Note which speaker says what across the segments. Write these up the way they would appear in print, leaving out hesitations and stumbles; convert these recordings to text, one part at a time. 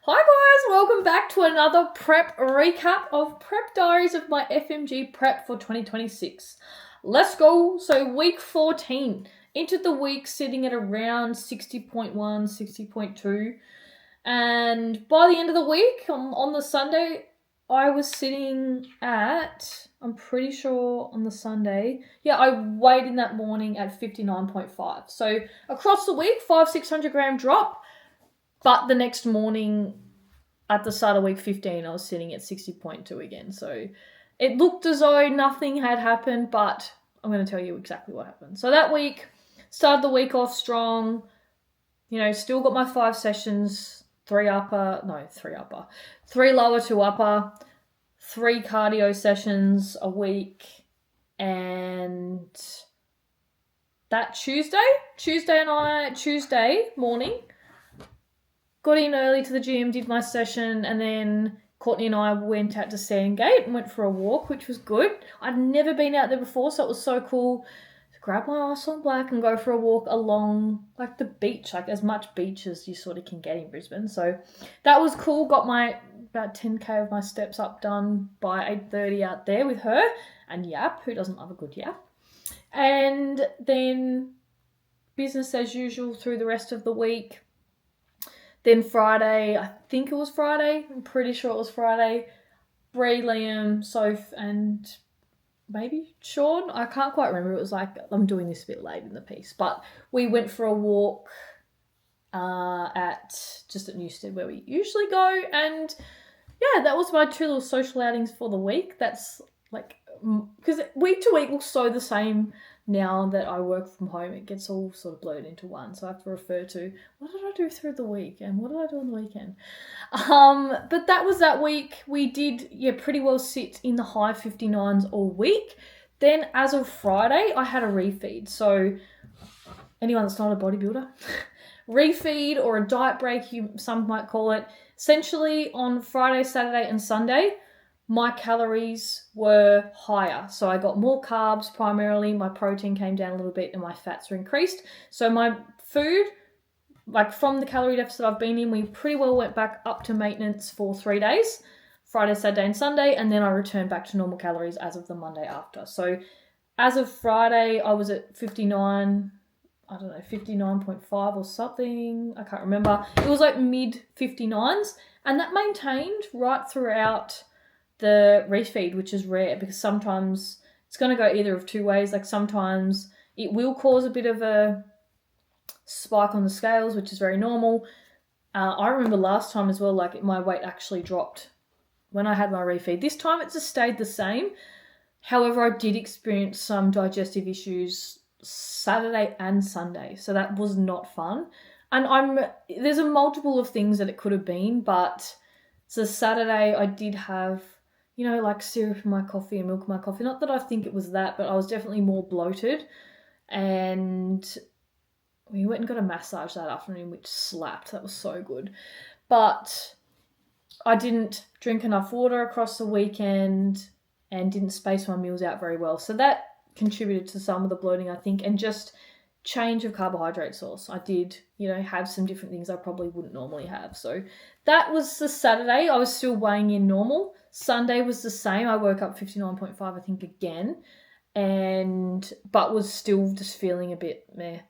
Speaker 1: Hi guys, welcome back to another prep recap of Prep Diaries of my FMG prep for 2026. Let's go. So week 14, entered the week sitting at around 60.1, 60.2. And by the end of the week, on the Sunday, I was sitting at, I'm pretty sure on the Sunday, I weighed in that morning at 59.5. So across the week, 600 gram drop. But the next morning, at the start of week 15, I was sitting at 60.2 again. So it looked as though nothing had happened, but I'm going to tell you exactly what happened. So that week, started the week off strong. Still got my 5 sessions, 3 lower, 2 upper, 3 cardio sessions a week. And that Tuesday morning, got in early to the gym, did my session, and then Courtney and I went out to Sandgate and went for a walk, which was good. I'd never been out there before, so it was so cool to grab my ice on black and go for a walk along the beach, as much beach as you sort of can get in Brisbane. So that was cool. Got my about 10k of my steps up done by 8:30 out there with her and Yap. Who doesn't love a good Yap? And then business as usual through the rest of the week. Then Friday, I think it was Friday, I'm pretty sure it was Friday, Bree, Liam, Soph, and maybe Sean, I can't quite remember, it was I'm doing this a bit late in the piece, but we went for a walk at Newstead where we usually go, and that was my 2 little social outings for the week. That's because week to week looks so the same now that I work from home. It gets all sort of blurred into one, so I have to refer to what did I do through the week and what did I do on the weekend. But that was that week. We did pretty well sit in the high 59s all week. Then as of Friday, I had a refeed. So anyone that's not a bodybuilder, refeed or a diet break, some might call it. Essentially on Friday, Saturday and Sunday, my calories were higher. So I got more carbs primarily, my protein came down a little bit and my fats were increased. So my food, from the calorie deficit I've been in, we pretty well went back up to maintenance for 3 days, Friday, Saturday and Sunday, and then I returned back to normal calories as of the Monday after. So as of Friday, I was at 59.5 or something. I can't remember. It was mid 59s, and that maintained right throughout the refeed, which is rare because sometimes it's going to go either of 2 ways. Sometimes it will cause a bit of a spike on the scales, which is very normal. I remember last time as well, my weight actually dropped when I had my refeed. This time it just stayed the same. However, I did experience some digestive issues Saturday and Sunday, so that was not fun. And there's a multiple of things that it could have been, but so Saturday I did have syrup in my coffee and milk in my coffee. Not that I think it was that, but I was definitely more bloated. And we went and got a massage that afternoon, which slapped. That was so good. But I didn't drink enough water across the weekend and didn't space my meals out very well. So that contributed to some of the bloating, I think, and just change of carbohydrate source. I did, have some different things I probably wouldn't normally have. So that was the Saturday. I was still weighing in normal. Sunday was the same. I woke up 59.5, I think, again, but was still just feeling a bit meh.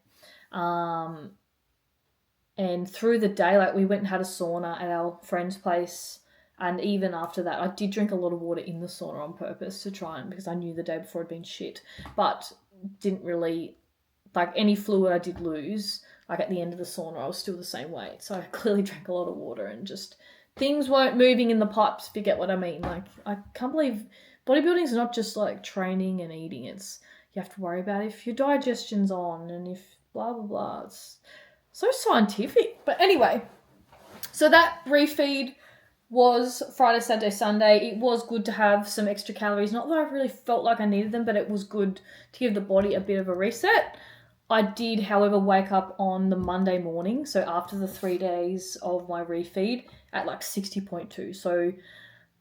Speaker 1: And through the day, we went and had a sauna at our friend's place. And even after that, I did drink a lot of water in the sauna on purpose to try because I knew the day before had been shit, but didn't really, any fluid I did lose, at the end of the sauna, I was still the same weight. So I clearly drank a lot of water and just things weren't moving in the pipes, if you get what I mean. I can't believe bodybuilding is not just training and eating. You have to worry about if your digestion's on and if blah, blah, blah. It's so scientific. But anyway, so that refeed was Friday, Saturday, Sunday. It was good to have some extra calories. Not that I really felt like I needed them, but it was good to give the body a bit of a reset. I did, however, wake up on the Monday morning, so after the 3 days of my refeed, at 60.2. So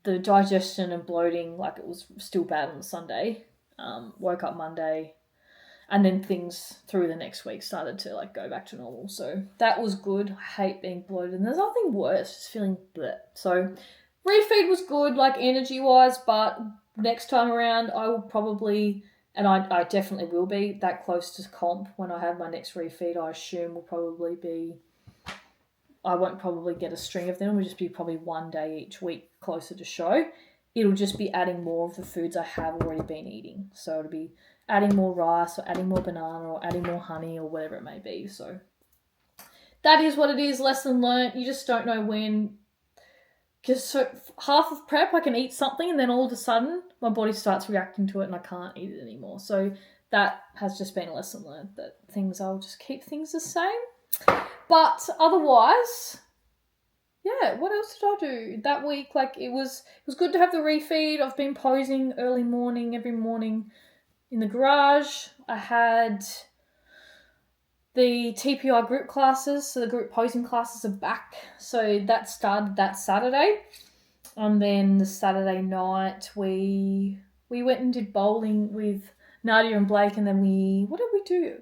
Speaker 1: the digestion and bloating, it was still bad on the Sunday. Woke up Monday And then things through the next week started to like go back to normal. So that was good. I hate being bloated. And there's nothing worse, just feeling bleh. So refeed was good, like energy-wise, but next time around I will probably, and I definitely will be, that close to comp when I have my next refeed. I assume will probably be, I won't probably get a string of them. It'll just be probably one day each week closer to show. It'll just be adding more of the foods I have already been eating. So it'll be adding more rice or adding more banana or adding more honey or whatever it may be. So that is what it is. Lesson learnt. You just don't know when. Because so half of prep I can eat something and then all of a sudden my body starts reacting to it and I can't eat it anymore. So that has just been a lesson learned, that I'll just keep things the same. But otherwise, yeah, what else did I do that week? Like it was good to have the refeed. I've been posing early morning, every morning in the garage. I had the TPI group classes, so the group posing classes are back. So that started that Saturday. And then the Saturday night we went and did bowling with Nadia and Blake, and then what did we do?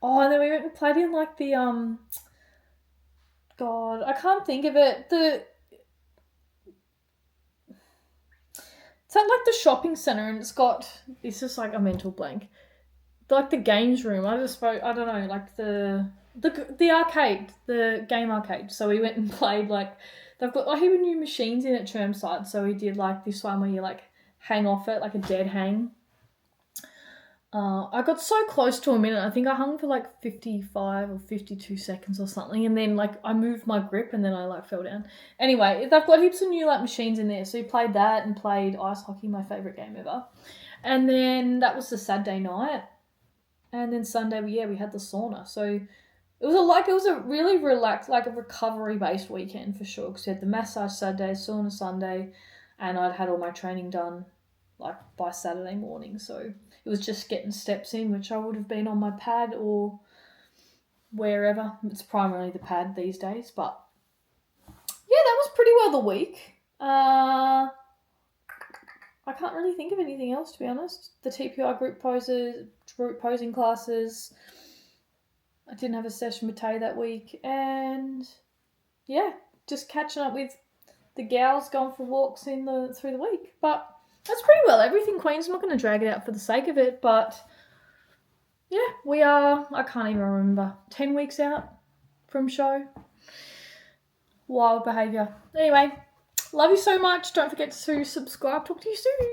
Speaker 1: Oh, and then we went and played in like the God, I can't think of it. It's at like the shopping centre, and it's just like a mental blank. Like the games room. I don't know, like the arcade, the game arcade. So we went and played, like, they've got like even new machines in at Chermside. So we did like this one where you like hang off it, like a dead hang. I got so close to a minute. I think I hung for like 55 or 52 seconds or something. And then like I moved my grip and then I like fell down. Anyway, they've got heaps of new like machines in there. So we played that and played ice hockey, my favourite game ever. And then that was the Saturday night. And then Sunday, we had the sauna. So it was a really relaxed, like a recovery-based weekend for sure. Because we had the massage Saturday, sauna Sunday, and I'd had all my training done like by Saturday morning. So it was just getting steps in, which I would have been on my pad or wherever. It's primarily the pad these days. But yeah, that was pretty well the week. I can't really think of anything else, to be honest. The TPI group posing classes. I didn't have a session with Tay that week. And yeah, just catching up with the gals, going for walks through the week. But that's pretty well everything, Queens. I'm not going to drag it out for the sake of it. But yeah, we are, I can't even remember, 10 weeks out from show. Wild behaviour. Anyway, love you so much. Don't forget to subscribe. Talk to you soon.